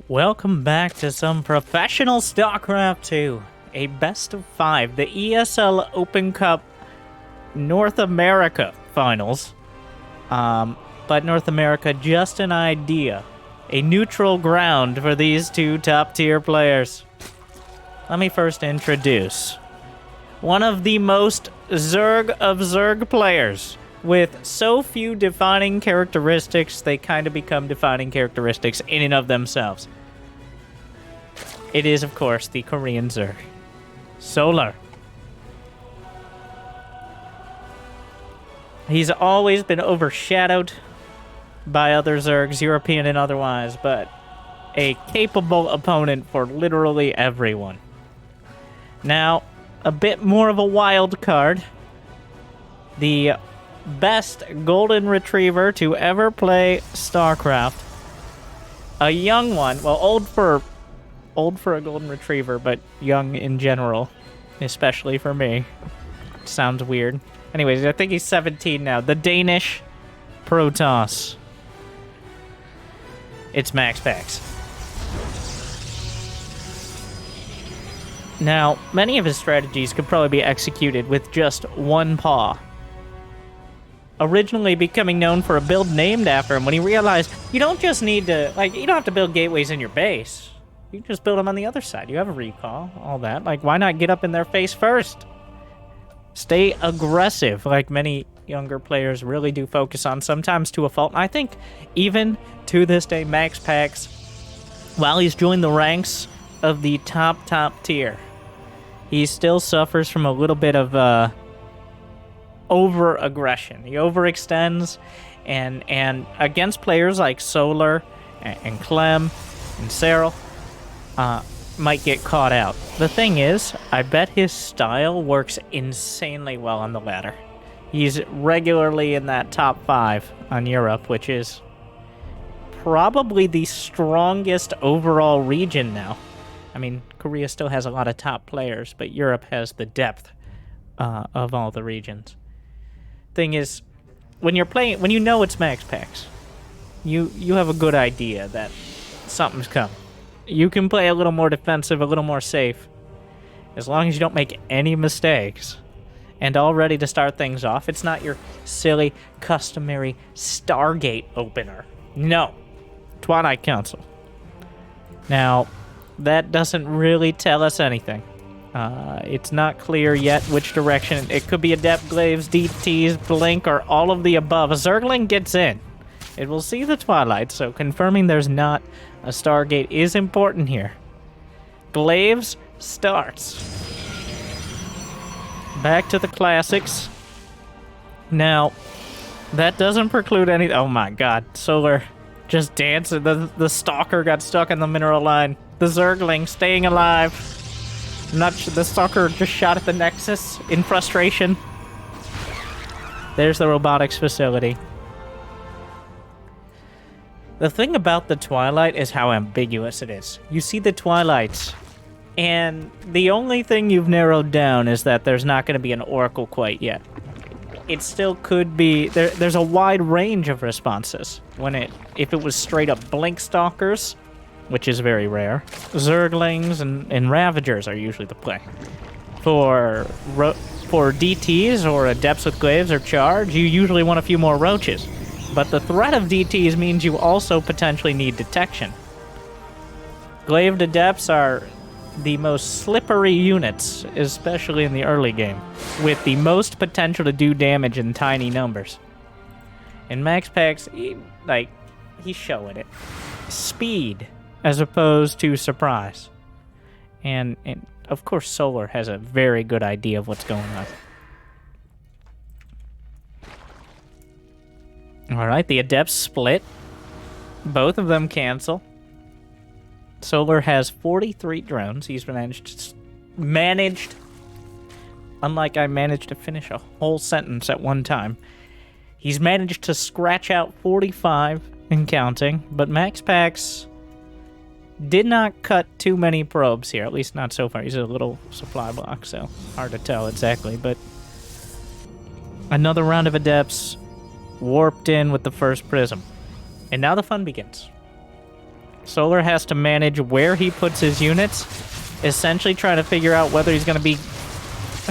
Welcome back to some professional StarCraft 2, a best of 5, the ESL Open Cup North America finals. But North America, just an idea, a neutral ground for these two top-tier players. Let me first introduce one of the most Zerg of Zerg players, with so few defining characteristics, they kind of become defining characteristics in and of themselves. It is, of course, the Korean Zerg, Solar. He's always been overshadowed by other Zergs, European and otherwise, but a capable opponent for literally everyone. Now, a bit more of a wild card. The best golden retriever to ever play StarCraft. A young one, well, old for a golden retriever, but young in general, especially for me. Sounds weird. Anyways, I think he's 17 now. The Danish Protoss. It's MaxPax. Now, many of his strategies could probably be executed with just one paw. Originally becoming known for a build named after him when he realized you don't just need to, you don't have to build gateways in your base. You can just build them on the other side. You have a recall, all that. Why not get up in their face first? Stay aggressive, like many younger players really do focus on, sometimes to a fault. And I think even to this day, MaxPax, while he's joined the ranks of the top tier, he still suffers from a little bit of over-aggression. He overextends, and against players like Solar and Clem and Cyril, might get caught out. The thing is, I bet his style works insanely well on the ladder. He's regularly in that top 5 on Europe, which is probably the strongest overall region now. I mean, Korea still has a lot of top players, but Europe has the depth of all the regions. Thing is, when you're playing, when you know it's MaxPax, you have a good idea that something's coming. You can play a little more defensive, a little more safe, as long as you don't make any mistakes. And all ready to start things off. It's not your silly, customary Stargate opener. No. Twilight Council. Now, that doesn't really tell us anything. It's not clear yet which direction. It could be Adept, Glaives, DTs, Blink, or all of the above. A Zergling gets in. It will see the Twilight, so confirming there's not a Stargate is important here. Glaives starts. Back to the classics. Now, that doesn't preclude any... Oh my god, Solar just dancing. The Stalker got stuck in the mineral line. The Zergling staying alive. Not sure, the Stalker just shot at the Nexus in frustration. There's the robotics facility. The thing about the Twilight is how ambiguous it is. You see the Twilights, and the only thing you've narrowed down is that there's not going to be an Oracle quite yet. It still could be... There's a wide range of responses. If it was straight up Blink Stalkers, which is very rare, Zerglings and Ravagers are usually the play. For DTs or Adepts with Glaives or Charge, you usually want a few more Roaches. But the threat of DTs means you also potentially need detection. Glaved Adepts are the most slippery units, especially in the early game, with the most potential to do damage in tiny numbers. In MaxPax, he's showing it. Speed, as opposed to surprise. And of course, Solar has a very good idea of what's going on. Alright, the Adepts split. Both of them cancel. Solar has 43 drones. He's managed, unlike I managed to finish a whole sentence at one time, he's managed to scratch out 45 and counting, but MaxPax did not cut too many probes here, at least not so far. He's a little supply block, so hard to tell exactly, but another round of Adepts warped in with the first prism. And now the fun begins. Solar has to manage where he puts his units, essentially trying to figure out whether he's going to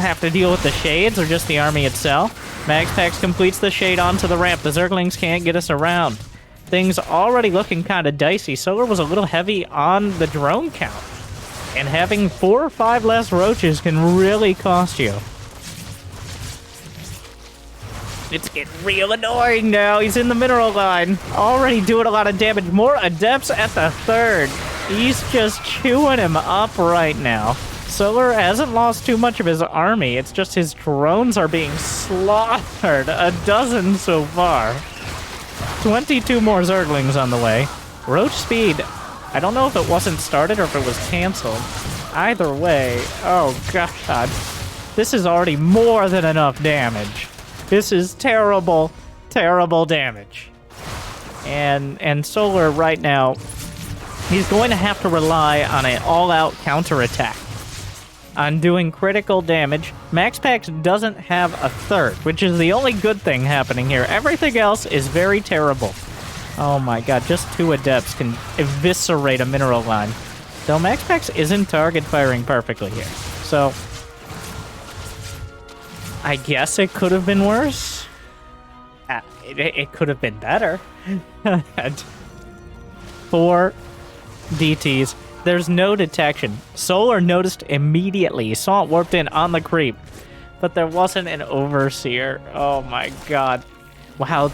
have to deal with the shades or just the army itself. MaxPax completes the shade onto the ramp. The Zerglings can't get us around. Things already looking kind of dicey. Solar was a little heavy on the drone count, and having 4 or 5 less roaches can really cost you. It's getting real annoying now. He's in the mineral line. Already doing a lot of damage. More adepts at the 3rd. He's just chewing him up right now. Solar hasn't lost too much of his army. It's just his drones are being slaughtered. A dozen so far. 22 more Zerglings on the way. Roach speed. I don't know if it wasn't started or if it was canceled. Either way. Oh, God. This is already more than enough damage. This is terrible, terrible damage. And Solar right now, he's going to have to rely on an all-out counterattack. On doing critical damage. MaxPax doesn't have a 3rd, which is the only good thing happening here. Everything else is very terrible. Oh my god, just 2 adepts can eviscerate a mineral line. Though MaxPax isn't target firing perfectly here. So I guess it could have been worse. It could have been better. 4 DTs. There's no detection. Solar noticed immediately. He saw it warped in on the creep. But there wasn't an overseer. Oh my god. Wow,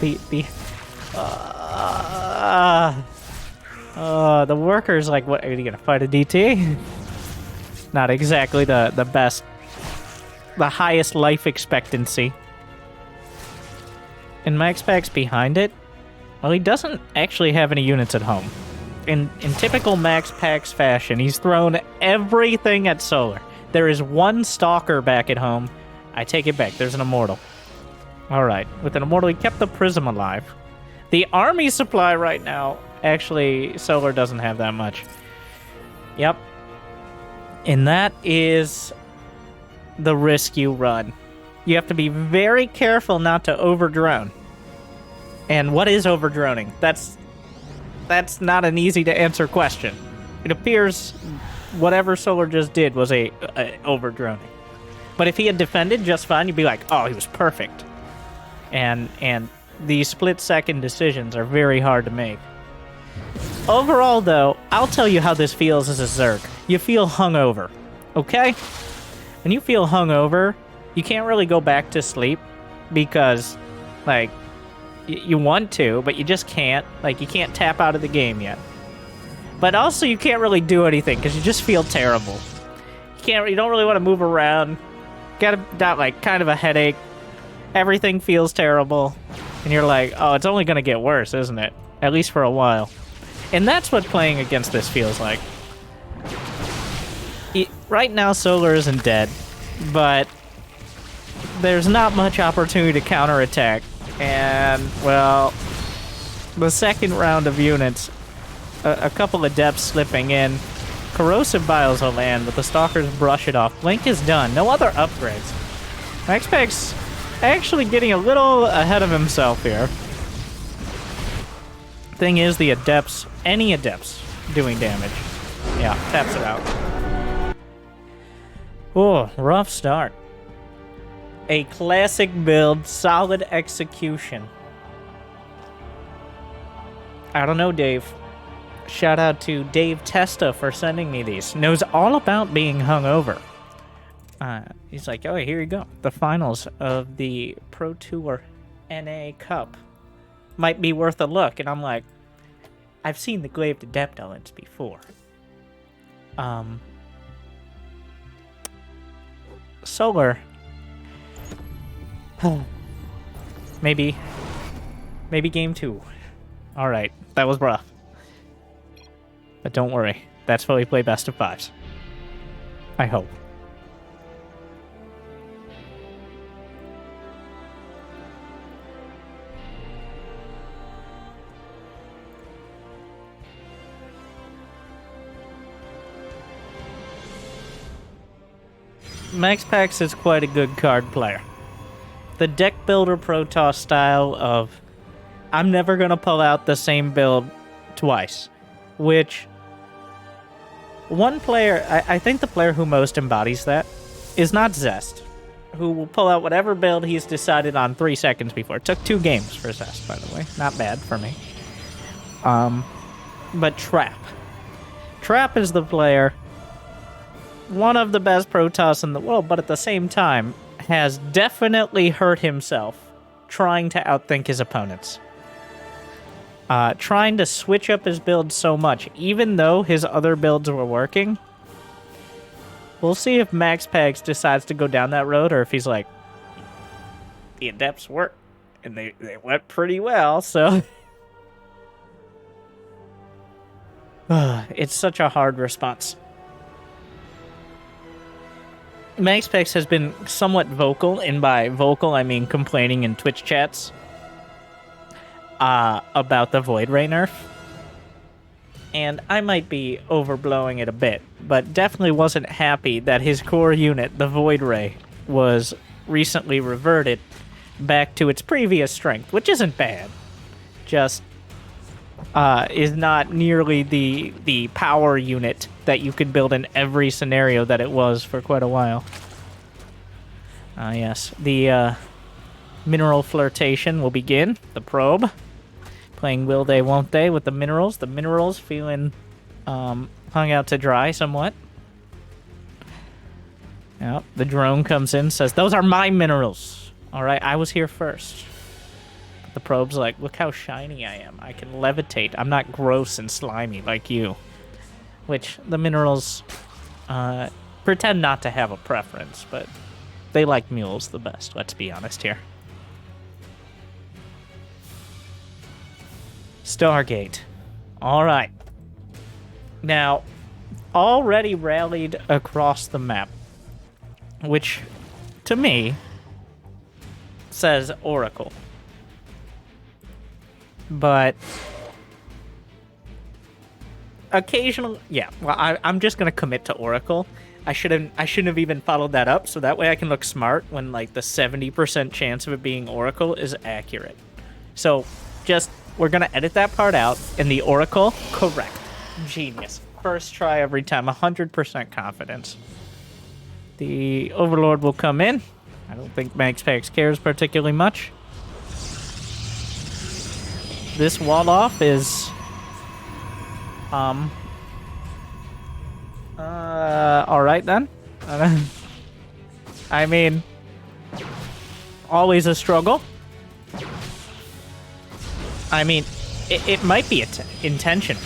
the worker's like, what, are you gonna fight a DT? Not exactly the best, the highest life expectancy. And MaxPax behind it? Well, he doesn't actually have any units at home. In typical MaxPax fashion, he's thrown everything at Solar. There is 1 Stalker back at home. I take it back. There's an Immortal. Alright. With an Immortal, he kept the Prism alive. The army supply right now, actually, Solar doesn't have that much. Yep. And that is the risk you run. You have to be very careful not to overdrone. And what is overdroning? That's not an easy to answer question. It appears whatever Solar just did was a overdroning. But if he had defended just fine, you'd be like, oh, he was perfect. And these split-second decisions are very hard to make. Overall, though, I'll tell you how this feels as a Zerg. You feel hungover, okay? When you feel hungover, you can't really go back to sleep because, like, you want to, but you just can't. Like, you can't tap out of the game yet. But also, you can't really do anything because you just feel terrible. You don't really want to move around. Got like kind of a headache. Everything feels terrible. And you're like, oh, it's only going to get worse, isn't it? At least for a while. And that's what playing against this feels like. Right now, Solar isn't dead, but there's not much opportunity to counterattack. And, well, the second round of units, a couple of depths slipping in. Corrosive Biles will land, but the Stalkers brush it off. Blink is done. No other upgrades. MaxPax actually getting a little ahead of himself here. Thing is, the adepts, any adepts doing damage. Yeah, taps it out. Oh, rough start. A classic build, solid execution. I don't know, Dave. Shout out to Dave Testa for sending me these. Knows all about being hungover. He's like, oh, here you go. The finals of the Pro Tour NA Cup might be worth a look. And I'm like, I've seen the Glaives Adept elements before. Solar. Maybe game 2. Alright, that was rough. But don't worry, that's why we play best of 5s. I hope. MaxPax is quite a good card player. The deck builder Protoss style of, I'm never going to pull out the same build twice. which one player, I think the player who most embodies that is not Zest, who will pull out whatever build he's decided on 3 seconds before. It took 2 games for Zest, by the way. Not bad for me. But Trap. Trap is the player, one of the best Protoss in the world, but at the same time has definitely hurt himself trying to outthink his opponents. Trying to switch up his build so much, even though his other builds were working. We'll see if MaxPax decides to go down that road, or if he's like, the Adepts work, and they went pretty well, so... It's such a hard response. MaxPax has been somewhat vocal, and by vocal I mean complaining in Twitch chats, about the Void Ray nerf. And I might be overblowing it a bit, but definitely wasn't happy that his core unit, the Void Ray, was recently reverted back to its previous strength, which isn't bad. Just is not nearly the power unit that you could build in every scenario that it was for quite a while. Yes, the mineral flirtation will begin. The probe. Playing Will They, Won't They with the minerals. The minerals feeling hung out to dry somewhat. Yep, the drone comes in, says, those are my minerals. Alright, I was here first. But the probe's like, look how shiny I am. I can levitate. I'm not gross and slimy like you. Which, the minerals pretend not to have a preference, but they like mules the best, let's be honest here. Stargate. Alright. Now, already rallied across the map, which, to me, says Oracle. But occasionally, yeah, well, I'm just gonna commit to Oracle. I shouldn't have even followed that up, so that way I can look smart when, like, the 70% chance of it being Oracle is accurate. So, just... we're going to edit that part out, and the Oracle, correct. Genius. First try every time, 100% confidence. The Overlord will come in. I don't think MaxPax cares particularly much. This wall off is... alright then. I mean... always a struggle. I mean, it might be intention.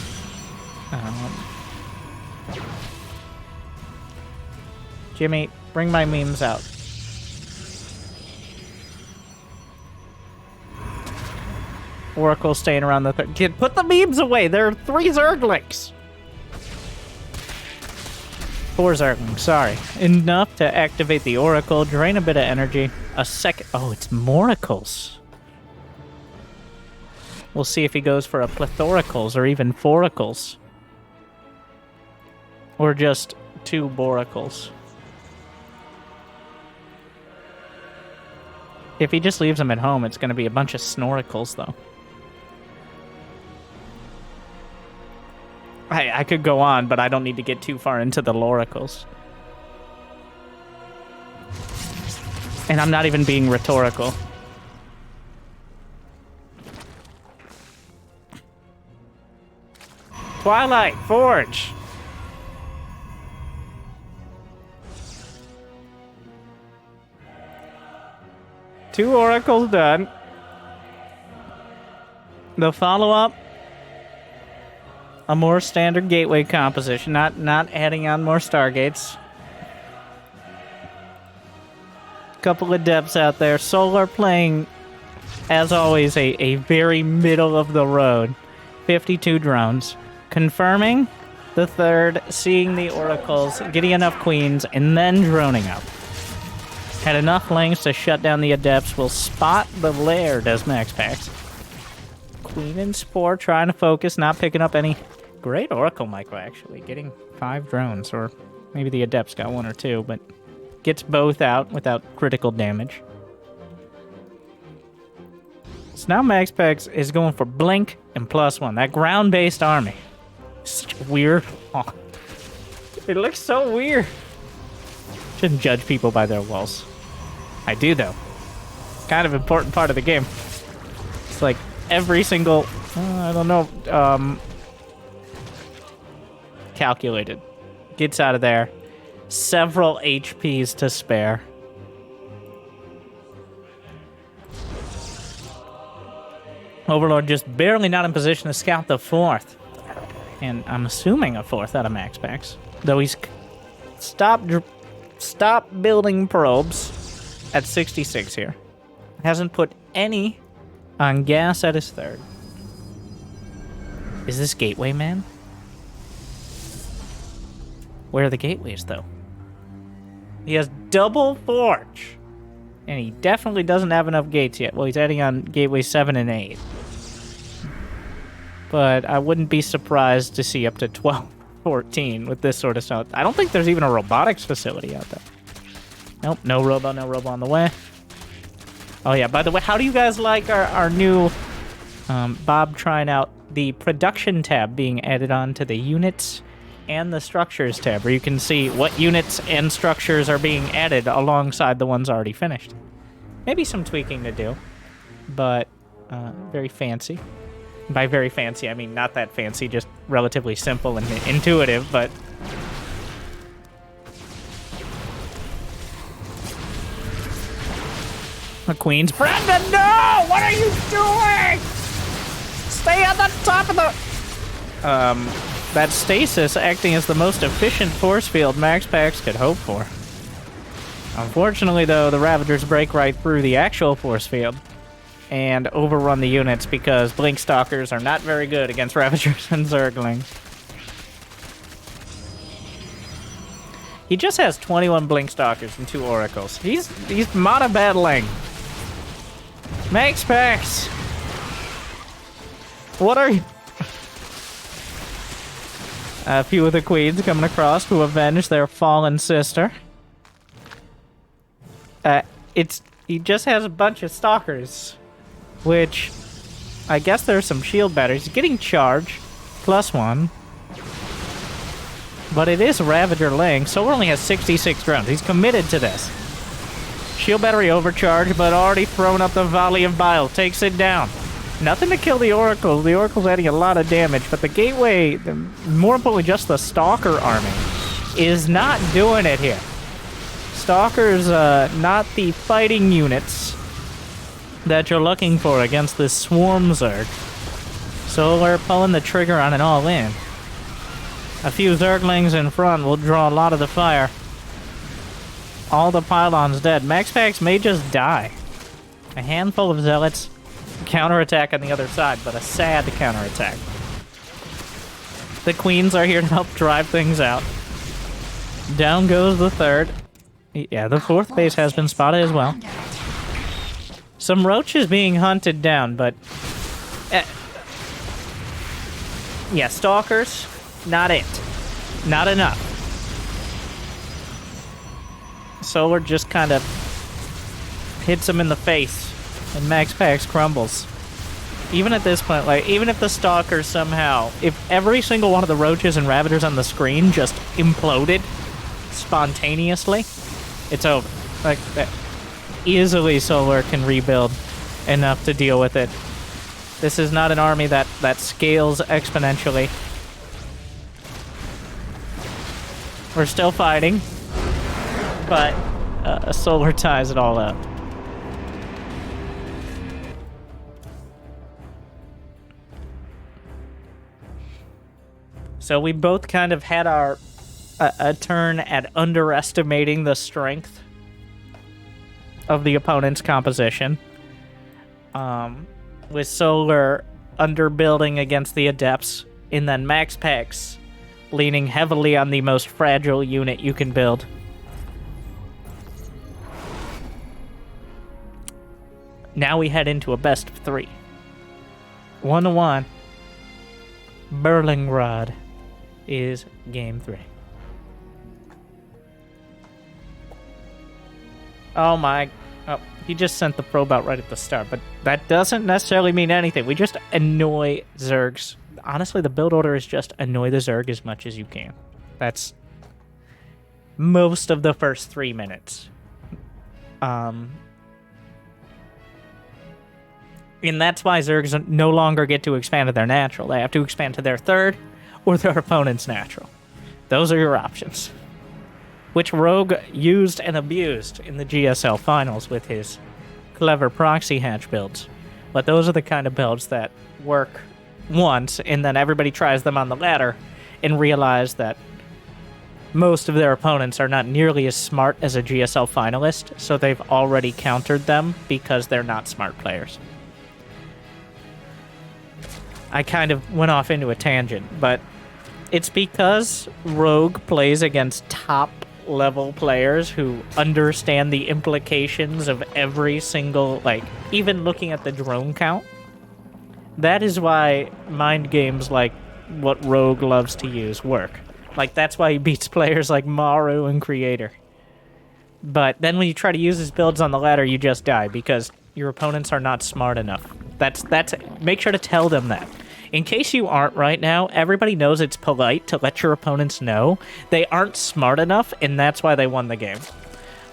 Jimmy, bring my memes out. Oracle staying around the... Kid, put the memes away! There are 3 Zerglings! 4 Zerglings, sorry. Enough to activate the Oracle, drain a bit of energy. A second... oh, it's Moracles. We'll see if he goes for a Plethoracles or even Foracles. Or just 2 Boracles. If he just leaves them at home, it's going to be a bunch of Snoracles, though. I could go on, but I don't need to get too far into the Loracles. And I'm not even being rhetorical. Twilight, Forge! Two Oracles done. The follow-up, a more standard gateway composition, not adding on more Stargates. Couple of depths out there. Solar playing, as always, a very middle of the road. 52 drones. Confirming the third, seeing the Oracles, getting enough Queens, and then droning up. Had enough lengths to shut down the Adepts. Will spot the lair, does MaxPax. Queen and Spore trying to focus, not picking up any. Great Oracle micro, actually. Getting 5 drones, or maybe the Adepts got 1 or 2, but gets both out without critical damage. So now MaxPax is going for Blink and +1. That ground-based army. Such a weird. Oh, it looks so weird. Shouldn't judge people by their walls. I do, though. Kind of important part of the game. It's like every single... I don't know. Calculated. Gets out of there. Several HPs to spare. Overlord just barely not in position to scout the 4th. And I'm assuming a 4th out of MaxPax. Though he's stopped building probes at 66 here. Hasn't put any on gas at his 3rd. Is this Gateway Man? Where are the gateways, though? He has double forge. And he definitely doesn't have enough gates yet. Well, he's adding on gateway 7 and 8. But I wouldn't be surprised to see up to 12, 14 with this sort of stuff. I don't think there's even a robotics facility out there. Nope, no robo on the way. Oh yeah, by the way, how do you guys like our new Bob trying out the production tab being added on to the units and the structures tab, where you can see what units and structures are being added alongside the ones already finished. Maybe some tweaking to do, but very fancy. By very fancy, I mean not that fancy, just relatively simple and intuitive, but... The Queen's... Brenda, no! What are you doing? Stay on the top of the... That stasis acting as the most efficient force field MaxPax could hope for. Unfortunately, though, the Ravagers break right through the actual force field and overrun the units because Blink Stalkers are not very good against Ravagers and Zerglings. He just has 21 Blink Stalkers and 2 Oracles. He's mana battling. MaxPax! What are you... A few of the queens coming across to avenge their fallen sister. He just has a bunch of stalkers, which I guess there's some shield batteries. He's getting charge, +1. But it is Ravager Ling, so only has 66 drones. He's committed to this. Shield battery overcharge, but already thrown up the volley of bile. Takes it down. Nothing to kill the Oracles. The Oracle's adding a lot of damage, but the Gateway, more importantly just the Stalker army, is not doing it here. Stalkers, not the fighting units that you're looking for against this Swarm Zerg. So we're pulling the trigger on an all-in. A few Zerglings in front will draw a lot of the fire. All the pylons dead. MaxPax may just die. A handful of Zealots. Counterattack on the other side, but a sad counterattack. The Queens are here to help drive things out. Down goes the 3rd. Yeah, the 4th base has been spotted as well. Some roaches being hunted down, but... yeah, Stalkers, not it. Not enough. Solar just kind of hits him in the face. And MaxPax crumbles. Even at this point, like, even if the Stalkers somehow... If every single one of the Roaches and Ravagers on the screen just imploded spontaneously, it's over. Like, easily Solar can rebuild enough to deal with it. This is not an army that scales exponentially. We're still fighting, but Solar ties it all up. So we both kind of had our a turn at underestimating the strength of the opponent's composition. With Solar underbuilding against the Adepts, and then MaxPax leaning heavily on the most fragile unit you can build. Now we head into a best of 3. 1-1. Berlingrad is game 3. Oh my... Oh, he just sent the probe out right at the start, but That doesn't necessarily mean anything. We just annoy Zergs. Honestly, the build order is just annoy the Zerg as much as you can. That's most of the first 3 minutes. And that's why Zergs no longer get to expand to their natural. They have to expand to their third or their opponent's natural. Those are your options. Which Rogue used and abused in the GSL finals with his clever proxy hatch builds. But those are the kind of builds that work once, and then everybody tries them on the ladder and realize that most of their opponents are not nearly as smart as a GSL finalist, so they've already countered them because they're not smart players. I kind of went off into a tangent, but it's because Rogue plays against top-level players who understand the implications of every single, like, even looking at the drone count. That is why mind games like what Rogue loves to use work. Like, that's why he beats players like Maru and Creator. But then when you try to use his builds on the ladder, you just die because your opponents are not smart enough. That's make sure to tell them that. In case you aren't right now, everybody knows it's polite to let your opponents know they aren't smart enough, and that's why they won the game.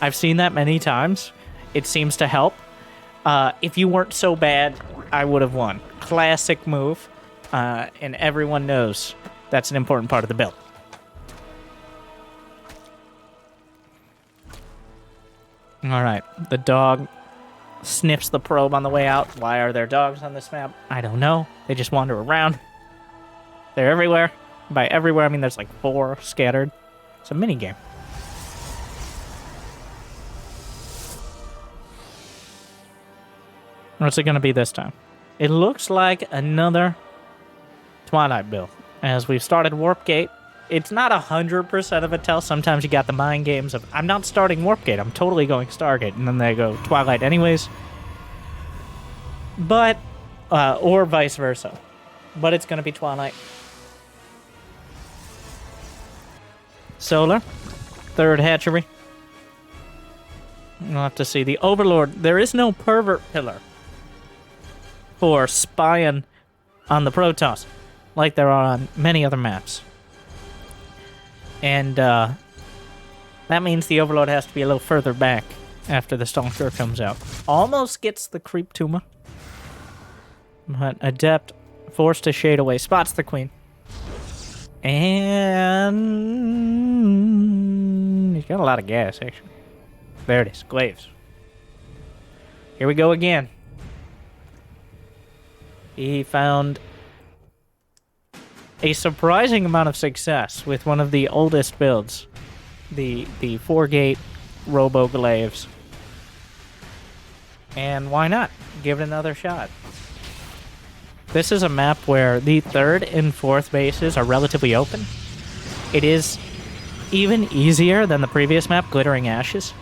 I've seen that many times. It seems to help. If you weren't so bad, I would have won. Classic move, and everyone knows that's an important part of the build. All right, the dog sniffs the probe on the way out. Why are there dogs on this map? I don't know. They just wander around. They're everywhere. By everywhere, I mean there's like 4 scattered. It's a minigame. What's it going to be this time? It looks like another Twilight build. As we've started Warp Gate, it's not 100% of a tell. Sometimes you got the mind games of, I'm not starting Warp Gate, I'm totally going Stargate, and then they go Twilight anyways. But, or vice versa. But it's going to be Twilight. Solar, 3rd hatchery. We'll have to see. The Overlord, there is no pervert pillar for spying on the Protoss, like there are on many other maps. And that means the Overlord has to be a little further back after the Stalker comes out. Almost gets the Creep Tumor. But Adept, forced to shade away, spots the Queen. And he's got a lot of gas, actually. There it is, Glaives. Here we go again. He found a surprising amount of success with one of the oldest builds, the 4-gate Robo Glaives. And why not? Give it another shot. This is a map where the 3rd and 4th bases are relatively open. It is even easier than the previous map, Glittering Ashes.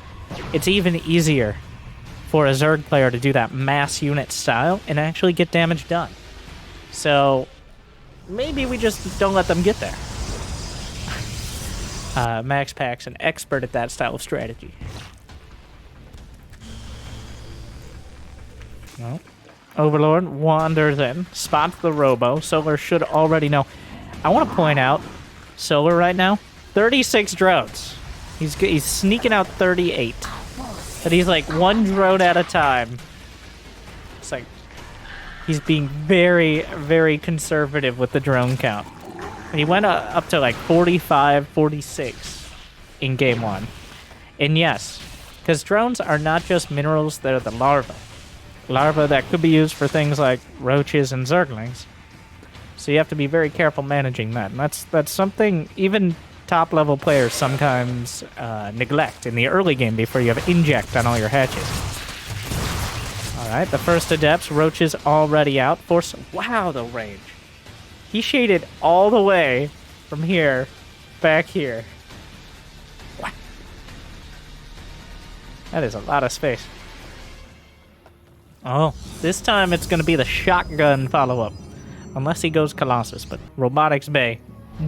It's even easier for a Zerg player to do that mass unit style and actually get damage done. So maybe we just don't let them get there. MaxPax, an expert at that style of strategy. Well, Overlord wanders in, spots the Robo. Solar should already know. I want to point out, Solar right now, 36 drones. He's sneaking out 38. But he's like 1 drone at a time. It's like he's being very, very conservative with the drone count. He went up to like 45, 46 in game 1. And yes, because drones are not just minerals, they're the larvae. Larvae that could be used for things like roaches and zerglings. So you have to be very careful managing that. And that's something even top-level players sometimes neglect in the early game before you have inject on all your hatches. Alright, the first Adepts. Roaches already out. Force. Wow, the range. He shaded all the way from here back here. Wow. That is a lot of space. Oh, this time it's going to be the shotgun follow-up. Unless he goes Colossus, but Robotics Bay.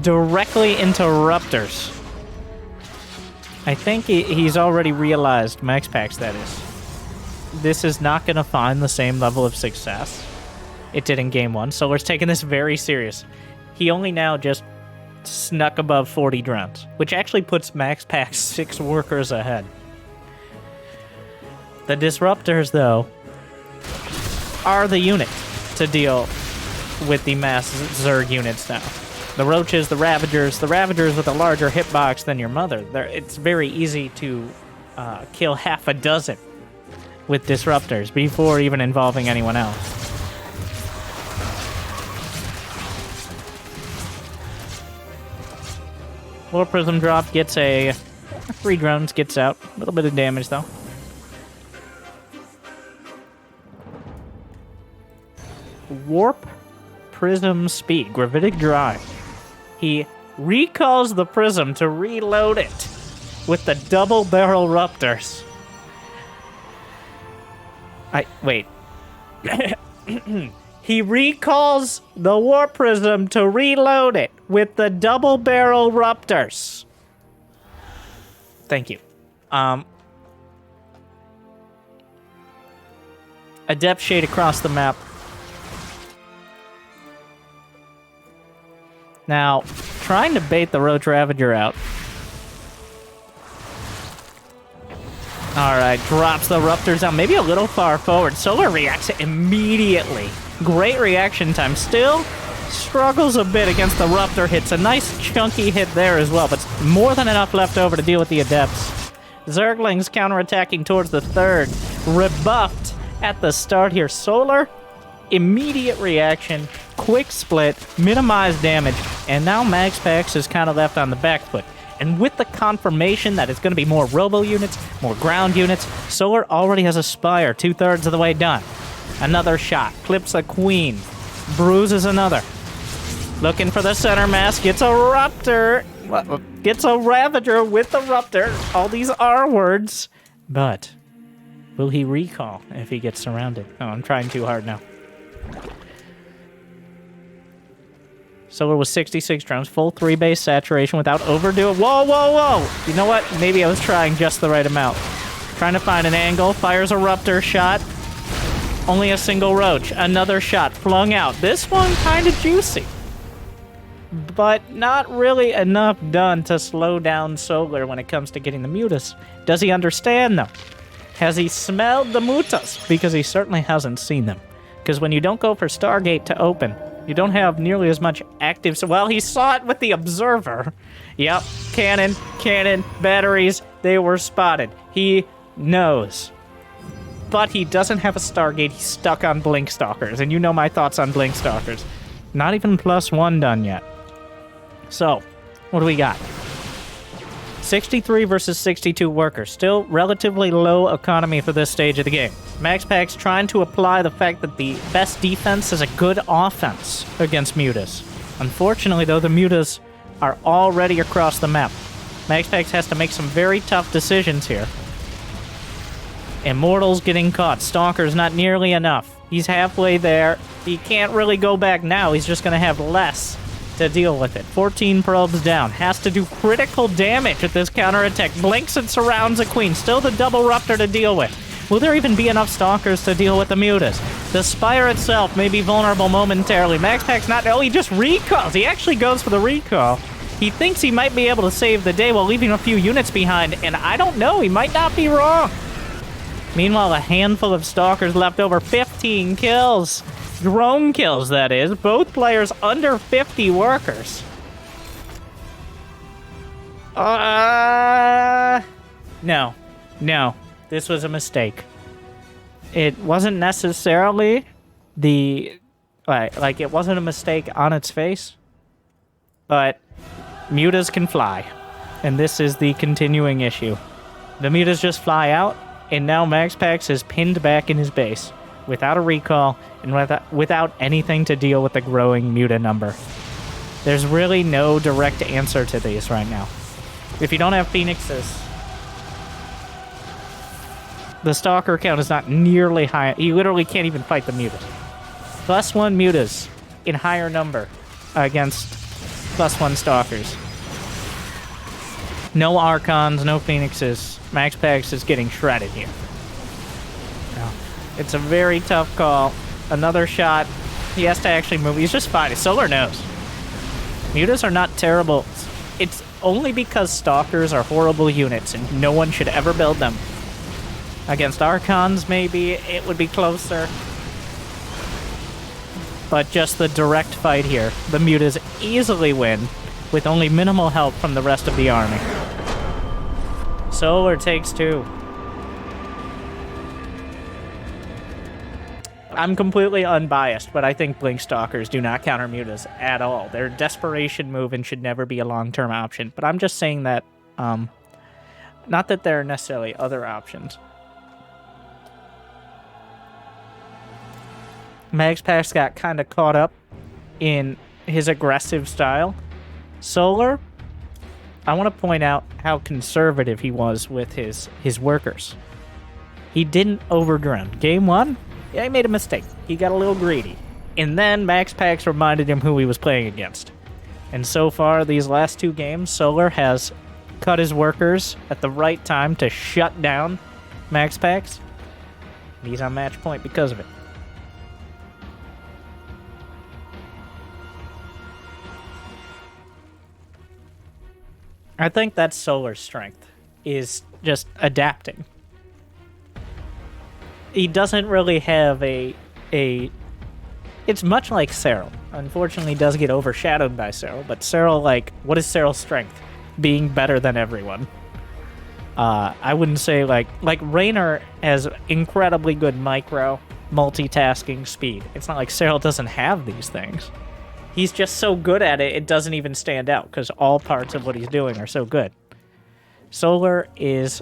Directly into Ruptors. I think he's already realized, MaxPax that is, this is not going to find the same level of success it did in Game 1. Solar's taking this very serious. He only now just snuck above 40 drones, which actually puts MaxPax 6 workers ahead. The Disruptors, though, are the unit to deal with the mass Zerg units now. The Roaches, the Ravagers with a larger hitbox than your mother. It's very easy to kill half a dozen with Disruptors before even involving anyone else. Lore Prism drop gets 3 drones, gets out. A little bit of damage, though. Warp Prism Speed, Gravitic Drive. He recalls the Prism to reload it with the double barrel Raptors. Wait. He recalls the Warp Prism to reload it with the double barrel Raptors. Thank you. A depth shade across the map. Now, trying to bait the Roach Ravager out. Alright, drops the Raptors out, maybe a little far forward. Solar reacts immediately. Great reaction time. Still struggles a bit against the Raptor hits. A nice chunky hit there as well, but more than enough left over to deal with the Adepts. Zerglings counterattacking towards the third. Rebuffed at the start here. Solar, immediate reaction, quick split, minimized damage, and now MaxPax is kind of left on the back foot. And with the confirmation that it's going to be more robo units, more ground units, Solar already has a Spire 2/3 of the way done. Another shot, clips a Queen, bruises another. Looking for the center mass, gets a Raptor, gets a Ravager with the Raptor. All these R words, but will he recall if he gets surrounded? Oh, I'm trying too hard now. Solar was 66 drones, full 3-base saturation without overdoing. Whoa, whoa, whoa! You know what? Maybe I was trying just the right amount. Trying to find an angle, fires a Raptor shot. Only a single Roach. Another shot flung out. This one kind of juicy. But not really enough done to slow down Solar when it comes to getting the Mutas. Does he understand them? Has he smelled the Mutas? Because he certainly hasn't seen them. Because when you don't go for Stargate to open, you don't have nearly as much active... Well, he saw it with the Observer. Yep, cannon, batteries, they were spotted. He knows. But he doesn't have a Stargate. He's stuck on Blinkstalkers. And you know my thoughts on Blinkstalkers. Not even +1 done yet. So, what do we got? 63 versus 62 workers. Still relatively low economy for this stage of the game. MaxPax trying to apply the fact that the best defense is a good offense against Mutas. Unfortunately, though, the Mutas are already across the map. MaxPax has to make some very tough decisions here. Immortals getting caught. Stalker's not nearly enough. He's halfway there. He can't really go back now. He's just going to have less to deal with it. 14 probes down. Has to do critical damage with this counterattack. Blinks and surrounds a Queen. Still the double Raptor to deal with. Will there even be enough Stalkers to deal with the Mutas? The Spire itself may be vulnerable momentarily. MaxPax not... Oh, he just recalls. He actually goes for the recall. He thinks he might be able to save the day while leaving a few units behind, and I don't know. He might not be wrong. Meanwhile, a handful of Stalkers left over. 15 kills. Drone kills, that is. Both players under 50 workers. No. This was a mistake. It wasn't necessarily the... Like, it wasn't a mistake on its face. But Mutas can fly. And this is the continuing issue. The Mutas just fly out, and now MaxPax is pinned back in his base. Without a recall, and without anything to deal with the growing Muta number. There's really no direct answer to these right now. If you don't have Phoenixes, the Stalker count is not nearly high. You literally can't even fight the Mutas. +1 Mutas in higher number against +1 Stalkers. No Archons, no Phoenixes. MaxPax is getting shredded here. It's a very tough call. Another shot. He has to actually move. He's just fine. Solar knows. Mutas are not terrible. It's only because Stalkers are horrible units and no one should ever build them. Against Archons, maybe it would be closer. But just the direct fight here, the Mutas easily win with only minimal help from the rest of the army. Solar takes 2. I'm completely unbiased, but I think Blink Stalkers do not counter Mutas at all. They're a desperation move and should never be a long-term option. But I'm just saying that, not that there are necessarily other options. MaxPax got kind of caught up in his aggressive style. Solar, I want to point out how conservative he was with his workers. He didn't overdrone. Game 1, yeah, he made a mistake. He got a little greedy. And then MaxPax reminded him who he was playing against. And so far, these last 2 games, Solar has cut his workers at the right time to shut down MaxPax. He's on match point because of it. I think that's Solar's strength, is just adapting. He doesn't really have a... It's much like Serral. Unfortunately, he does get overshadowed by Serral, but Serral, like, what is Serral's strength? Being better than everyone. I wouldn't say, like Raynor has incredibly good micro multitasking speed. It's not like Serral doesn't have these things. He's just so good at it, it doesn't even stand out, because all parts of what he's doing are so good. Solar is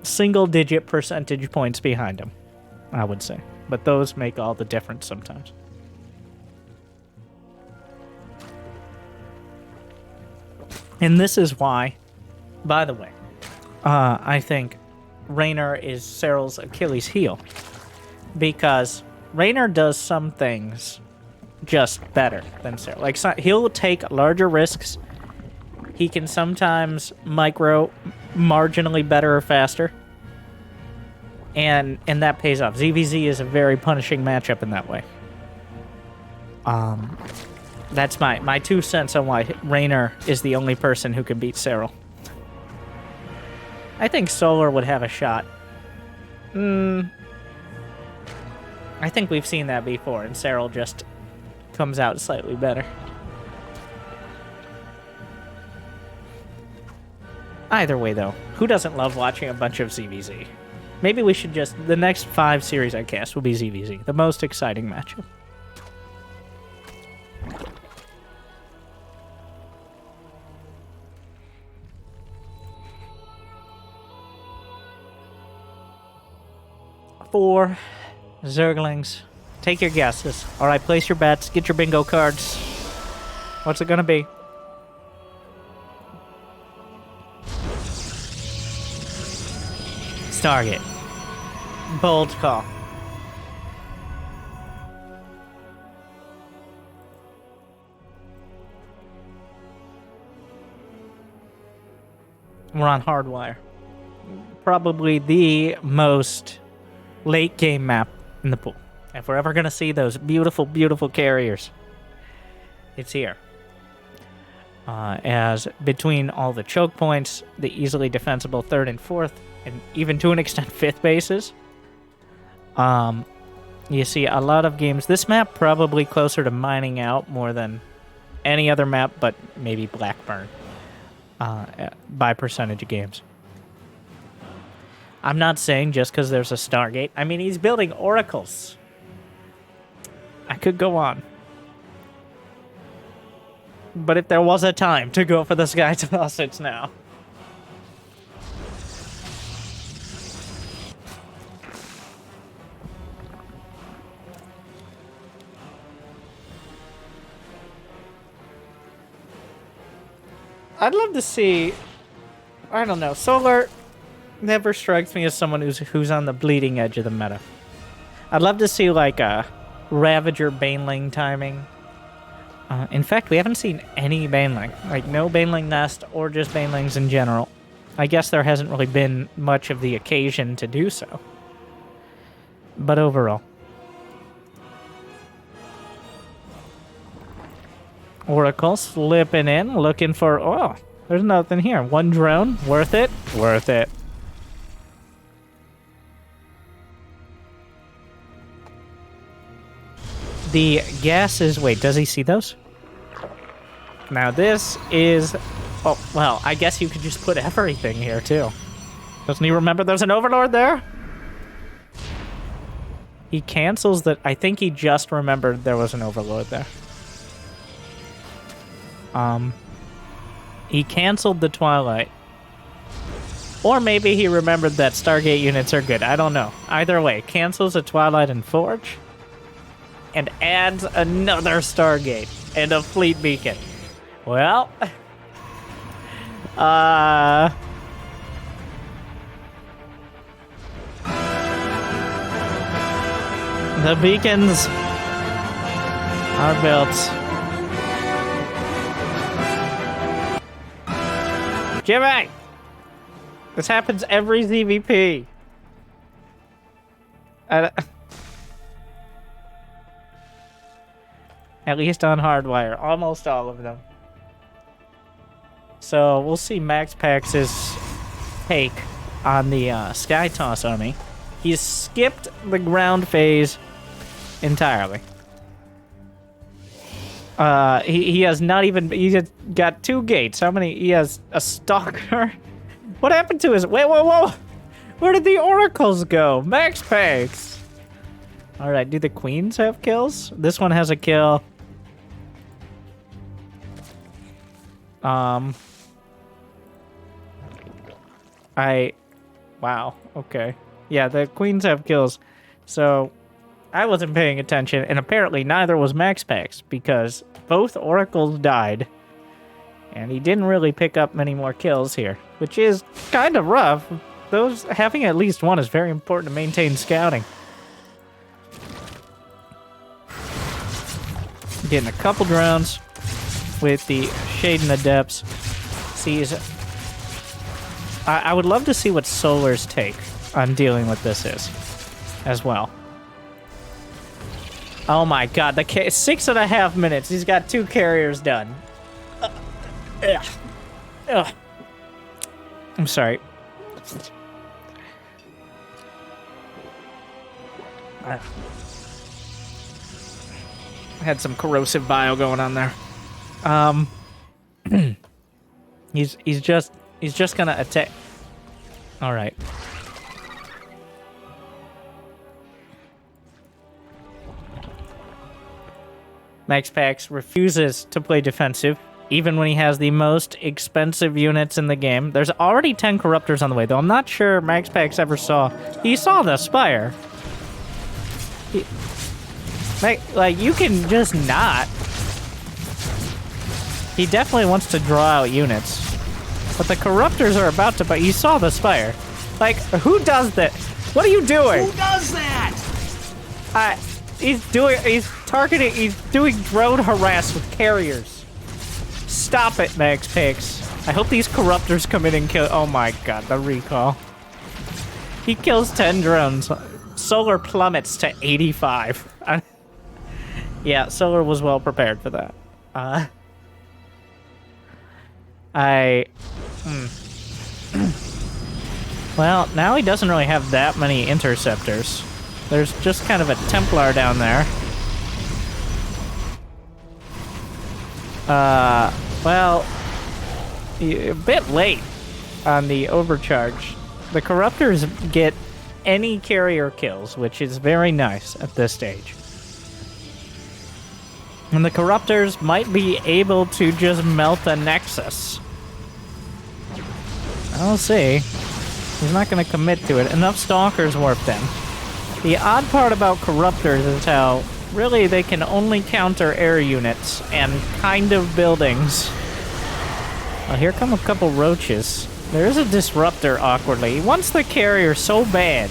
single-digit percentage points behind him, I would say. But those make all the difference sometimes. And this is why, by the way, I think Raynor is Serral's Achilles heel. Because Raynor does some things just better than Serral. Like, he'll take larger risks. He can sometimes micro marginally better or faster. And that pays off. ZVZ is a very punishing matchup in that way. That's my 2 cents on why Raynor is the only person who can beat Serral. I think Solar would have a shot. I think we've seen that before, and Serral just comes out slightly better. Either way, though, who doesn't love watching a bunch of ZVZ? Maybe we should just... The next 5 series I cast will be ZVZ. The most exciting matchup. Four Zerglings. Take your guesses. Alright, place your bets. Get your bingo cards. What's it gonna be? Target. Bold call. We're on Hardwire. Probably the most late game map in the pool. If we're ever going to see those beautiful, beautiful carriers, it's here. As between all the choke points, the easily defensible 3rd and 4th, and even to an extent 5th bases, you see a lot of games. This map probably closer to mining out more than any other map, but maybe Blackburn by percentage of games. I'm not saying just because there's a Stargate. I mean, he's building Oracles. I could go on. But if there was a time to go for the Sky Toss, it's now. I'd love to see... I don't know. Solar never strikes me as someone who's on the bleeding edge of the meta. I'd love to see, like, a Ravager Baneling timing. In fact, we haven't seen any Baneling. Like, no Baneling Nest or just Banelings in general. I guess there hasn't really been much of the occasion to do so. but overall. Oracle slipping in, looking for... Oh, there's nothing here. One drone. Worth it? Worth it. The gases... Wait, does he see those? Now this is... Oh, well, I guess you could just put everything here, too. Doesn't he remember there's an overlord there? He cancels that. I think he just remembered there was an overlord there. He canceled the Twilight. Or maybe he remembered that Stargate units are good. I don't know. Either way, cancels a Twilight and Forge. And adds another Stargate. And a fleet beacon. Well... The beacons are built. Jimmy! This happens every ZVP. At least on Hardwire. Almost all of them. So we'll see MaxPax's take on the Sky Toss army. He's skipped the ground phase entirely. He has not even... He just got 2 gates. How many? He has a Stalker. What happened to his... Wait, whoa, whoa! Where did the Oracles go? MaxPax! Alright, do the Queens have kills? This one has a kill. Wow, okay. Yeah, the Queens have kills. So, I wasn't paying attention, and apparently neither was MaxPax, because both Oracles died, and he didn't really pick up many more kills here, which is kind of rough. Having at least one is very important to maintain scouting. Getting a couple drones with the Shade in the Depths. Sees... I would love to see what Solar's take on dealing with this is, as well. Oh my god, the 6.5 minutes. He's got 2 carriers done. I'm sorry. I had some corrosive bile going on there. He's just gonna attack. All right. MaxPax refuses to play defensive, even when he has the most expensive units in the game. There's already 10 Corruptors on the way, though I'm not sure MaxPax ever saw... He saw the Spire. Like, you can just not. He definitely wants to draw out units. But the Corruptors are about to... But you saw the Spire. Like, who does that? What are you doing? Who does that? He's doing drone harass with carriers. Stop it, MaxPax. I hope these Corruptors come in and kill... Oh my god, the recall. He kills 10 drones. Solar plummets to 85. Yeah, Solar was well prepared for that. Well, now he doesn't really have that many interceptors. There's just kind of a Templar down there. Well, a bit late on the overcharge. The Corruptors get any carrier kills, which is very nice at this stage. And the Corruptors might be able to just melt the Nexus. I'll see. He's not going to commit to it. Enough Stalkers warped in. The odd part about Corruptors is how, really, they can only counter air units and kind of buildings. Well, here come a couple roaches. There is a Disruptor, awkwardly. He wants the carrier so bad.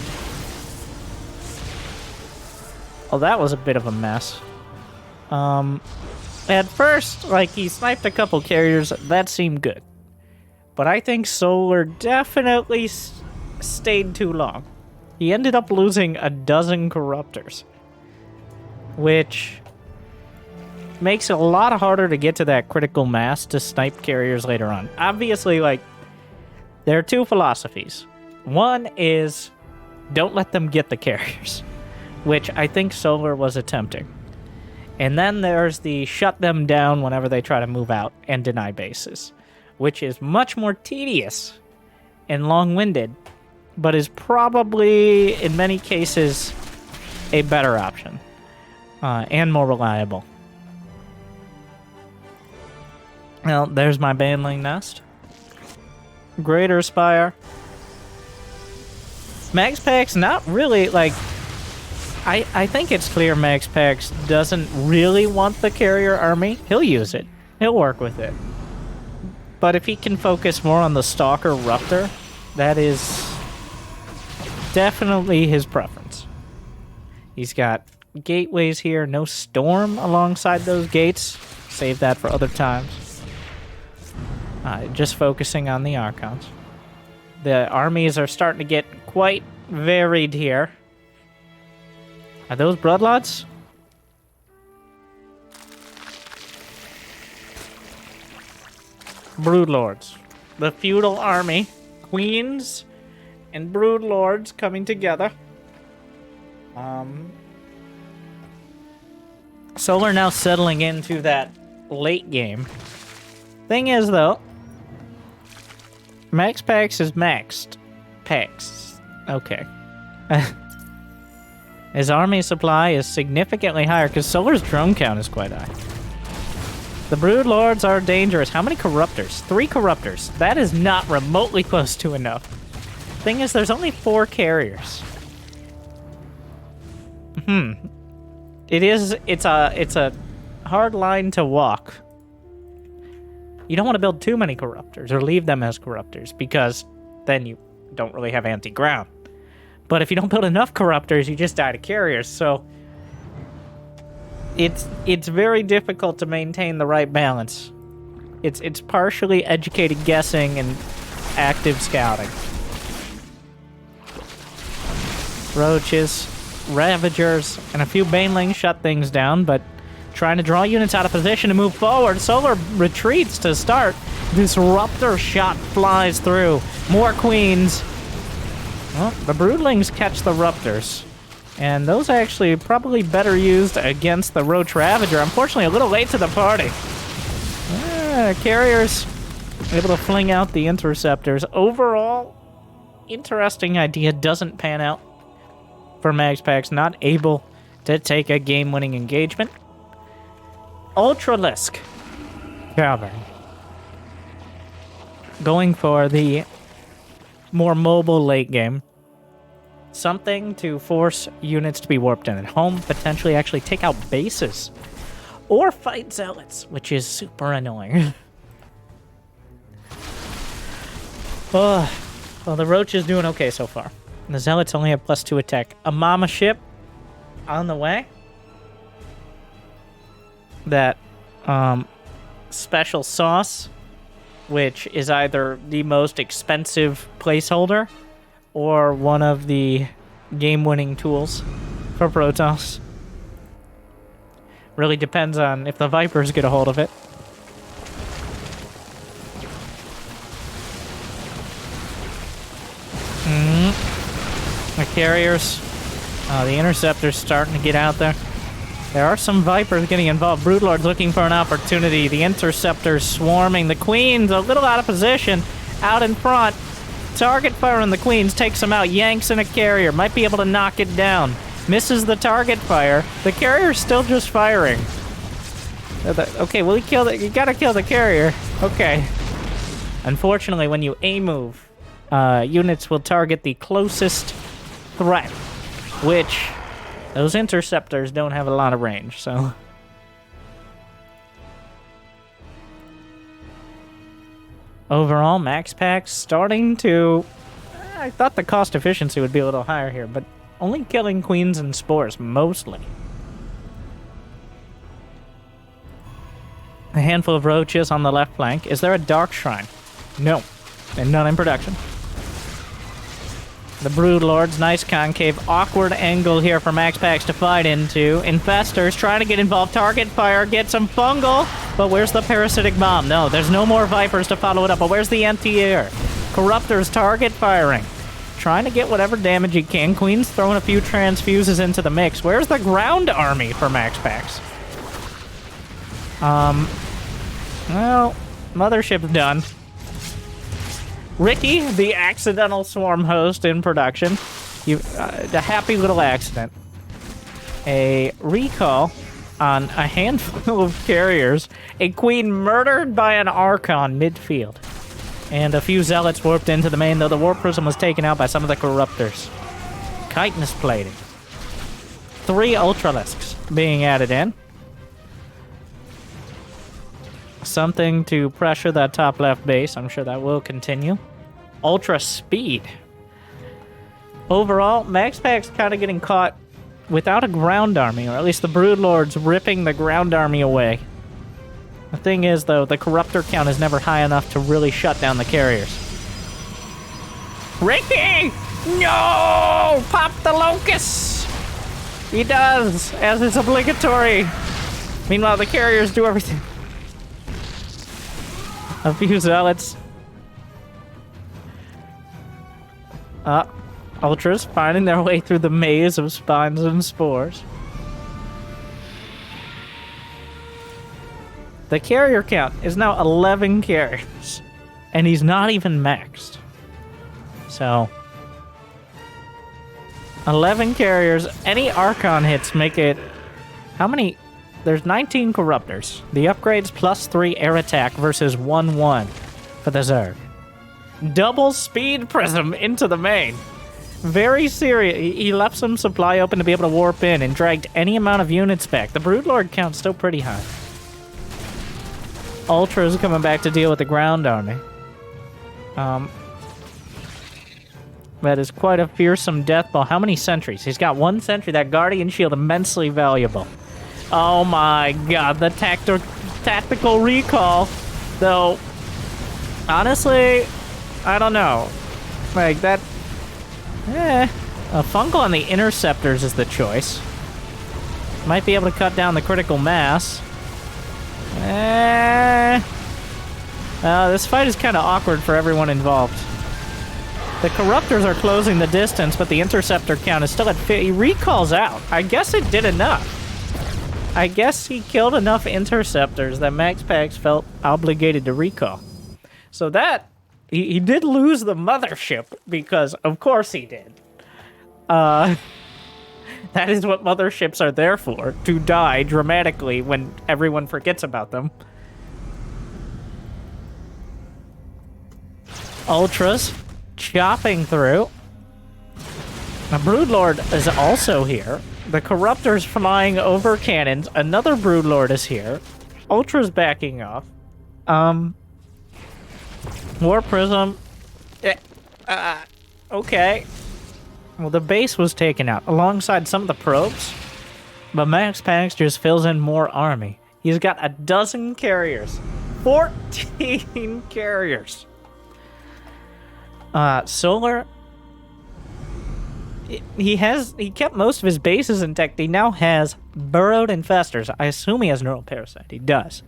Oh, that was a bit of a mess. At first, like, he sniped a couple carriers. That seemed good. But I think Solar definitely stayed too long. He ended up losing a dozen Corruptors, which makes it a lot harder to get to that critical mass to snipe carriers later on. Obviously, like, there are two philosophies. One is don't let them get the carriers, which I think Solar was attempting. And then there's the shut them down whenever they try to move out and deny bases, which is much more tedious and long-winded, but is probably, in many cases, a better option and more reliable. Well, there's my Baneling Nest. Greater Spire. MaxPax, not really, like... I think it's clear MaxPax doesn't really want the carrier army. He'll use it. He'll work with it. But if he can focus more on the Stalker Ruptor, that is definitely his preference. He's got gateways here, no storm alongside those gates. Save that for other times. Just focusing on the Archons. The armies are starting to get quite varied here. Are those Bloodlords? Broodlords. The feudal army. Queens and Broodlords coming together. Solar now settling into that late game. Thing is, though, MaxPax is maxed. Pax. Okay. His army supply is significantly higher because Solar's drone count is quite high. The Broodlords are dangerous. How many Corruptors? 3 Corruptors. That is not remotely close to enough. Thing is, there's only 4 carriers. It's a hard line to walk. You don't want to build too many Corruptors or leave them as Corruptors because then you don't really have anti-ground. But if you don't build enough Corruptors, you just die to carriers, so it's very difficult to maintain the right balance. It's partially educated guessing and active scouting. Roaches, Ravagers, and a few Banelings shut things down, but trying to draw units out of position to move forward. Solar retreats to start. Disruptor shot flies through. More Queens. Well, the Broodlings catch the Ruptors. And those are actually probably better used against the Roach Ravager. Unfortunately, a little late to the party. Carriers able to fling out the Interceptors. Overall, interesting idea. Doesn't pan out for MaxPax. Not able to take a game-winning engagement. Ultralisk. Cavern. Going for the more mobile late game. Something to force units to be warped in at home, potentially actually take out bases. Or fight zealots, which is super annoying. Well, the Roach is doing okay so far. The zealots only have +2 attack. A mama ship on the way. That special sauce, which is either the most expensive placeholder or one of the game-winning tools for Protoss. Really depends on if the Vipers get a hold of it. The carriers, the Interceptors starting to get out there. There are some Vipers getting involved. Broodlords looking for an opportunity. The Interceptors swarming. The Queens a little out of position. Out in front. Target fire on the Queens. Takes them out. Yanks in a carrier. Might be able to knock it down. Misses the target fire. The carrier's still just firing. Okay, well, you gotta kill the carrier. Okay. Unfortunately, when you A-move, units will target the closest threat, which... those Interceptors don't have a lot of range, so... overall, MaxPax starting to... I thought the cost efficiency would be a little higher here, but only killing Queens and Spores, mostly. A handful of Roaches on the left flank. Is there a Dark Shrine? No. And none in production. The Broodlords, nice concave. Awkward angle here for MaxPax to fight into. Infestors trying to get involved. Target fire, get some fungal. But where's the parasitic bomb? No, there's no more Vipers to follow it up. But where's the anti-air? Corruptors target firing. Trying to get whatever damage he can. Queen's throwing a few transfuses into the mix. Where's the ground army for MaxPax? Well, Mothership's done. Ricky, the accidental swarm host in production. A happy little accident. A recall on a handful of carriers. A queen murdered by an Archon midfield. And a few zealots warped into the main, though the warp prism was taken out by some of the corruptors. Chitinous plating. 3 Ultralisks being added in. Something to pressure that top left base. I'm sure that will continue. Ultra speed. Overall, MaxPax kind of getting caught without a ground army, or at least the Broodlords ripping the ground army away. The thing is, though, the corruptor count is never high enough to really shut down the carriers. Ricky! No! Pop the locust! He does, as is obligatory. Meanwhile, the carriers do everything. A few zealots. Ultras finding their way through the maze of spines and spores. The carrier count is now 11 carriers. And he's not even maxed. So, 11 carriers. Any Archon hits make it... How many... There's 19 Corruptors. The upgrades plus 3 air attack versus 1-1 for the Zerg. Double speed prism into the main. Very serious. He left some supply open to be able to warp in and dragged any amount of units back. The Broodlord count's still pretty high. Ultra's coming back to deal with the ground army. That is quite a fearsome death ball. How many sentries? He's got 1 sentry. That Guardian Shield, immensely valuable. Oh my god, the tactical recall. Though, honestly, I don't know. Like, that... a fungal on the interceptors is the choice. Might be able to cut down the critical mass. This fight is kind of awkward for everyone involved. The Corruptors are closing the distance, but the interceptor count is still at 50. He recalls out. I guess it did enough. I guess he killed enough interceptors that MaxPax felt obligated to recall. So that... He did lose the mothership, because of course he did. That is what motherships are there for, to die dramatically when everyone forgets about them. Ultras chopping through. The Broodlord is also here. The Corruptor's flying over cannons. Another Broodlord is here. Ultra's backing off. War Prism. Okay. Well, the base was taken out alongside some of the probes. But MaxPax just fills in more army. He's got 12 carriers. 14 carriers. Solar... He kept most of his bases intact. He now has burrowed infestors. I assume he has neural parasite. He does.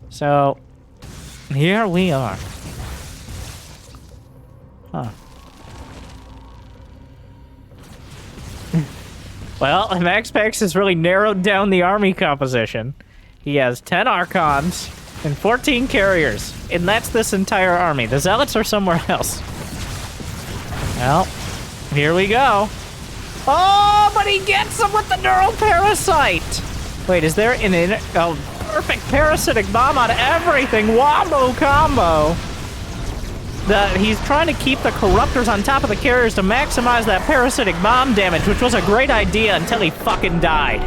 So, here we are. Huh. Well, MaxPax has really narrowed down the army composition. He has 10 Archons and 14 carriers. And that's this entire army. The Zealots are somewhere else. Well... Here we go. Oh, but he gets him with the neural parasite. Wait, is there an perfect parasitic bomb on everything? Wombo combo. He's trying to keep the Corruptors on top of the carriers to maximize that parasitic bomb damage, which was a great idea until he fucking died.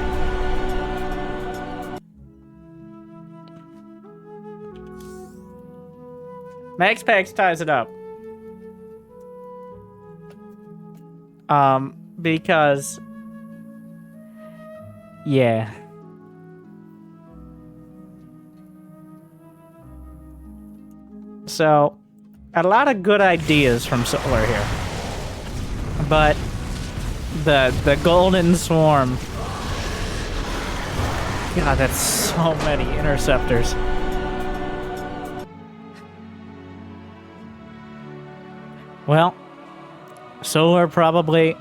MaxPax ties it up. Because... Yeah. So, a lot of good ideas from Solar here. But the Golden Swarm. God, that's so many interceptors. Well, Solar probably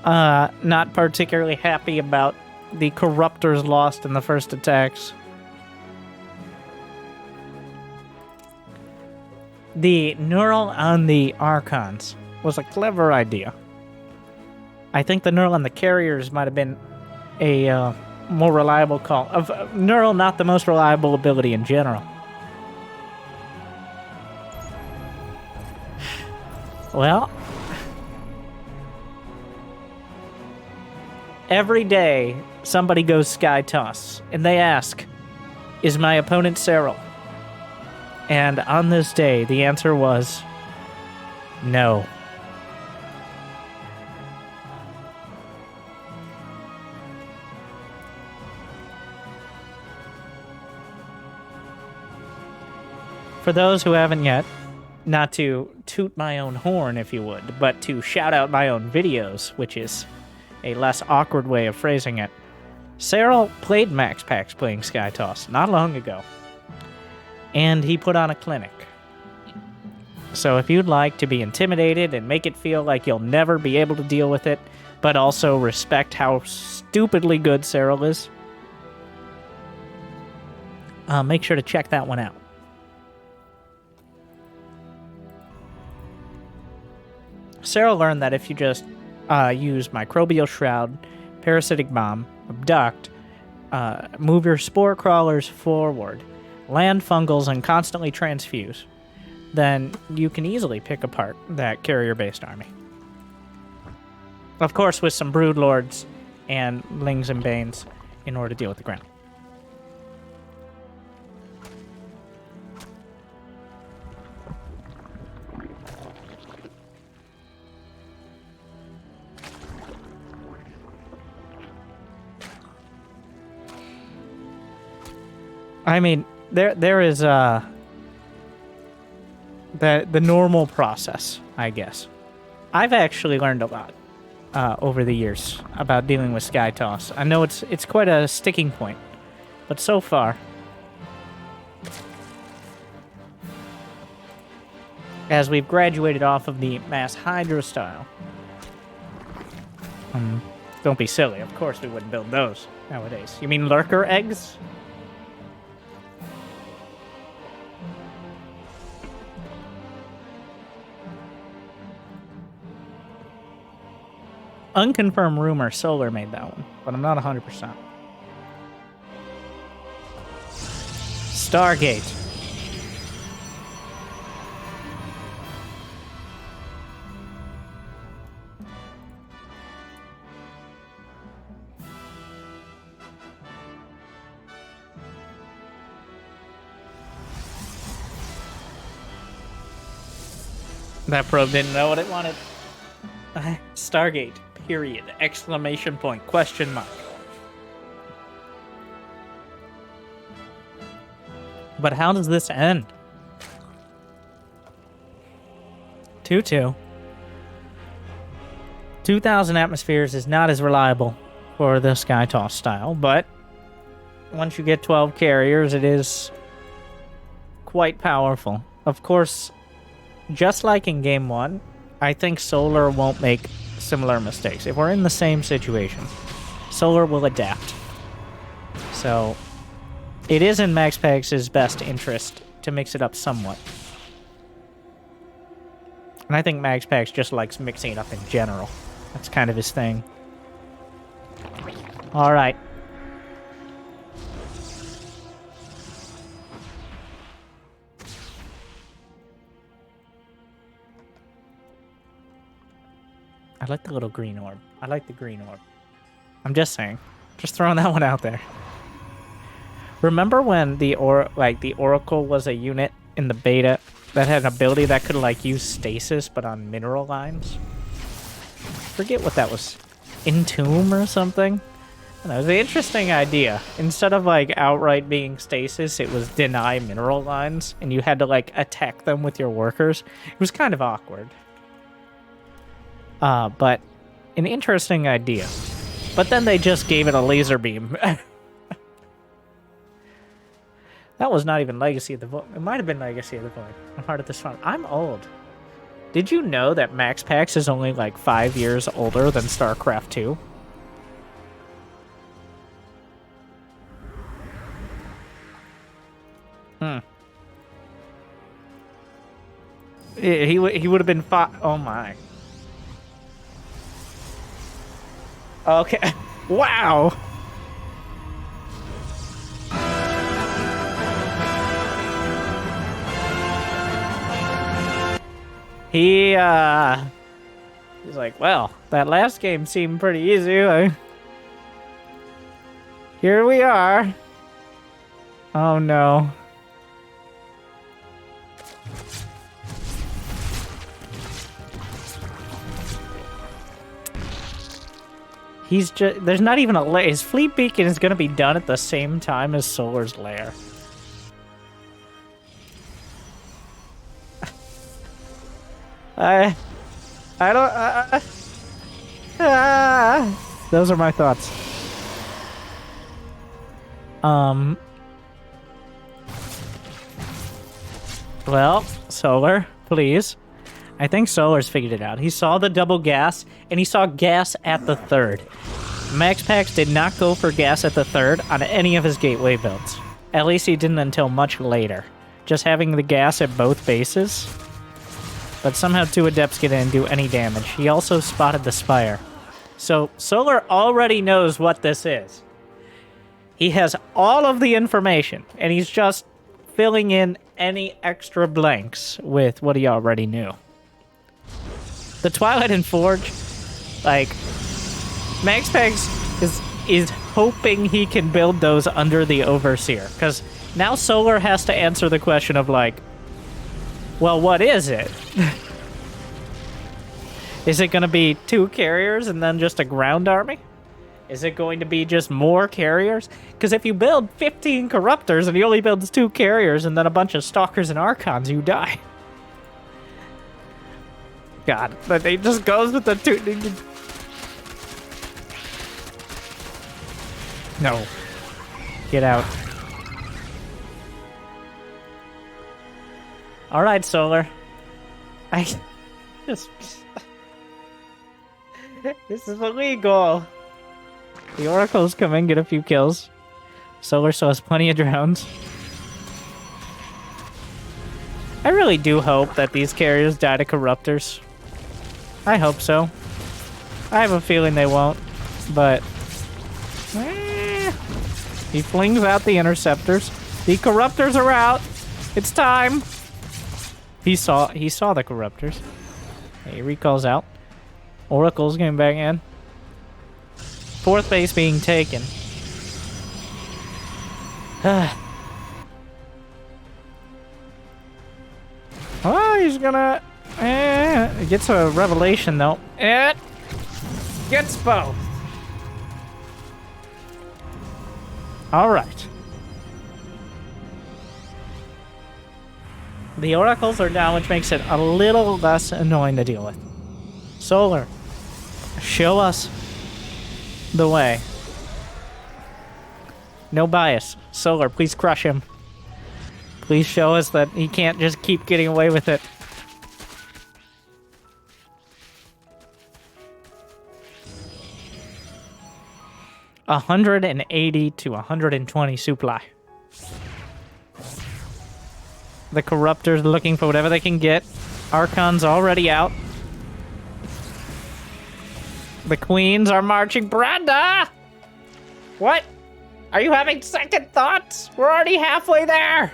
not particularly happy about the Corruptors lost in the first attacks. The Neural on the Archons was a clever idea. I think the Neural on the Carriers might have been a more reliable call. Neural, not the most reliable ability in general. Well, every day somebody goes Sky Toss, and they ask, is my opponent Cyril? And on this day, the answer was no. For those who haven't yet, not to toot my own horn, if you would, but to shout out my own videos, which is a less awkward way of phrasing it. Cyril played MaxPax playing Sky Toss not long ago, and he put on a clinic. So if you'd like to be intimidated and make it feel like you'll never be able to deal with it, but also respect how stupidly good Cyril is, make sure to check that one out. Cyril learned that if you just use Microbial Shroud, Parasitic Bomb, Abduct, move your Spore Crawlers forward, land Fungals, and constantly transfuse, then you can easily pick apart that carrier-based army. Of course, with some Broodlords and Lings and Banes in order to deal with the ground. I mean, there is the normal process, I guess. I've actually learned a lot over the years about dealing with Sky Toss. I know it's quite a sticking point, but so far, as we've graduated off of the Mass Hydra style, don't be silly. Of course, we wouldn't build those nowadays. You mean lurker eggs? Unconfirmed rumor Solar made that one, but I'm not 100%. Stargate. That probe didn't know what it wanted. Stargate. Period. Exclamation point. Question mark. But how does this end? 2-2. 2,000 atmospheres is not as reliable for the Sky Toss style, but once you get 12 carriers, it is quite powerful. Of course, just like in Game 1, I think Solar won't make similar mistakes. If we're in the same situation, Solar will adapt. So, it is in MaxPax's best interest to mix it up somewhat. And I think MaxPax just likes mixing it up in general. That's kind of his thing. Alright. I like the little green orb. I like the green orb. I'm just saying. Just throwing that one out there. Remember when the Oracle was a unit in the beta that had an ability that could like use stasis but on mineral lines? Forget what that was. Entomb or something? That was an interesting idea. Instead of like outright being stasis, it was deny mineral lines and you had to like attack them with your workers. It was kind of awkward. But an interesting idea. But then they just gave it a laser beam. That was not even Legacy of the Void. It might have been Legacy of the Void. I'm hard at this fun. I'm old. Did you know that MaxPax is only like 5 years older than StarCraft 2? He would have been 5. Oh my. Okay. Wow. He's like, well, that last game seemed pretty easy. Here we are. Oh no. He's just, there's not even a lair. His fleet beacon is going to be done at the same time as Solar's lair. I don't, those are my thoughts. Well, Solar, please. I think Solar's figured it out. He saw the double gas, and he saw gas at the third. MaxPax did not go for gas at the third on any of his gateway builds. At least he didn't until much later. Just having the gas at both bases. But somehow 2 Adepts get in and do any damage. He also spotted the Spire. So Solar already knows what this is. He has all of the information, and he's just filling in any extra blanks with what he already knew. The Twilight and Forge, like, MaxPax is hoping he can build those under the Overseer, because now Solar has to answer the question of, like, well, what is it? Is it going to be 2 carriers and then just a ground army? Is it going to be just more carriers? Because if you build 15 Corruptors and he only builds 2 carriers and then a bunch of Stalkers and Archons, you die. God, but he just goes with the 2... No. Get out. Alright, Solar. I just... This is illegal. The Oracles come in, get a few kills. Solar still has plenty of drowns. I really do hope that these carriers die to Corruptors. I hope so. I have a feeling they won't, but... He flings out the Interceptors. The Corruptors are out. It's time. He saw the Corruptors. He recalls out. Oracle's getting back in. 4th base being taken. Oh, he's gonna... gets a revelation, though. It gets both. Alright. The Oracles are down, which makes it a little less annoying to deal with. Solar, show us the way. No bias. Solar, please crush him. Please show us that he can't just keep getting away with it. $180 to $120 supply. The Corruptors looking for whatever they can get. Archon's already out. The Queens are marching. Brenda! What? Are you having second thoughts? We're already halfway there.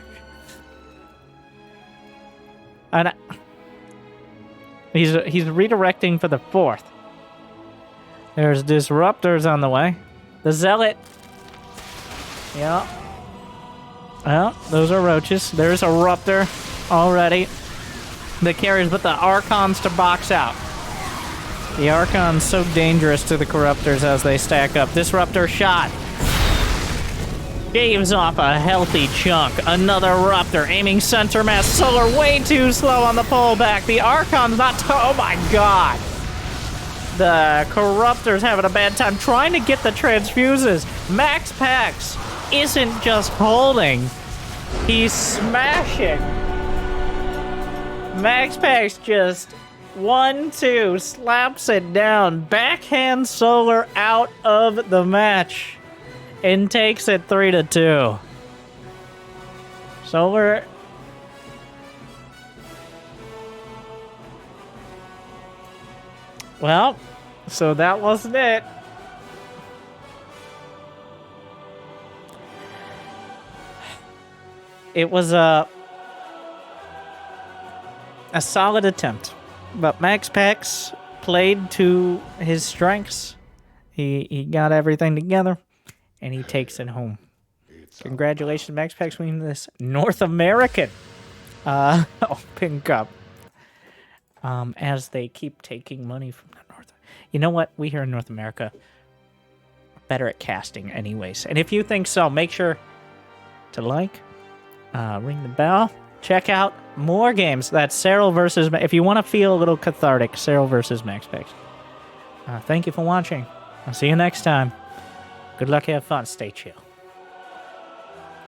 And he's redirecting for the 4th. There's Disruptors on the way. The Zealot. Yeah. Well, those are roaches. There's a Ruptor already. The carriers, but the Archons to box out. The Archon's so dangerous to the Corruptors as they stack up. Disruptor shot. Shaves off a healthy chunk. Another Ruptor aiming center mass. Solar way too slow on the pullback. The Archon's not... Oh my god. The Corruptor's having a bad time trying to get the transfuses. MaxPax isn't just holding, he's smashing. MaxPax just 1-2 slaps it down. Backhand Solar out of the match and takes it 3-2. Solar. Well, so that wasn't it. It was a solid attempt, but MaxPax played to his strengths. He got everything together, and he takes it home. Congratulations, MaxPax, winning this North American Open Cup. As they keep taking money from the North. You know what? We here in North America are better at casting anyways. And if you think so, make sure to like, ring the bell, check out more games. That's Cyril versus... If you want to feel a little cathartic, Cyril versus MaxPax. Thank you for watching. I'll see you next time. Good luck, have fun, stay chill.